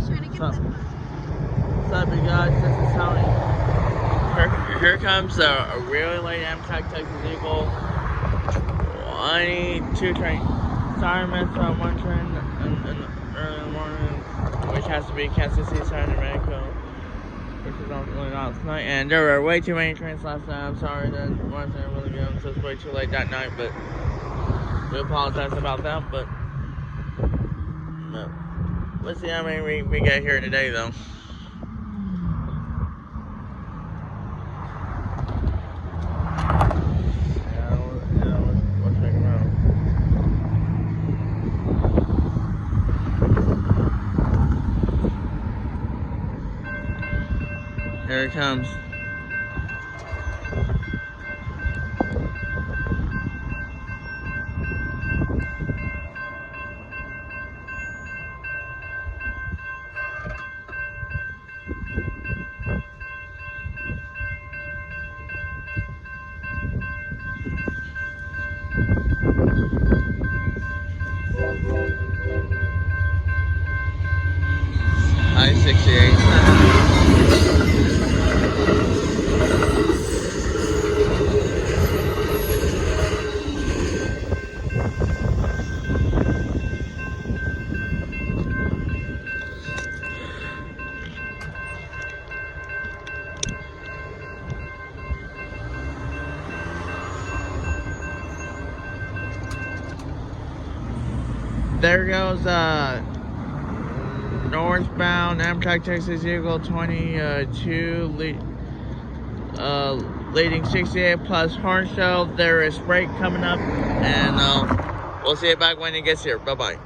What's up, you guys? This is Tony. Here comes a really late Amtrak Texas Eagle 22 train. Sorry, missed one train in the early in the morning, which has to be Kansas City, San Diego, which is ultimately last night. And there were way too many trains last night. I'm sorry that wasn't really good, so it's way too late that night, but we apologize about that. But let's see how many we get here today, though. Here it comes. I-68. There goes northbound Amtrak Texas Eagle 22 leading 68 plus Horn Show. There is freight coming up, and we'll see you back when it gets here. Bye bye.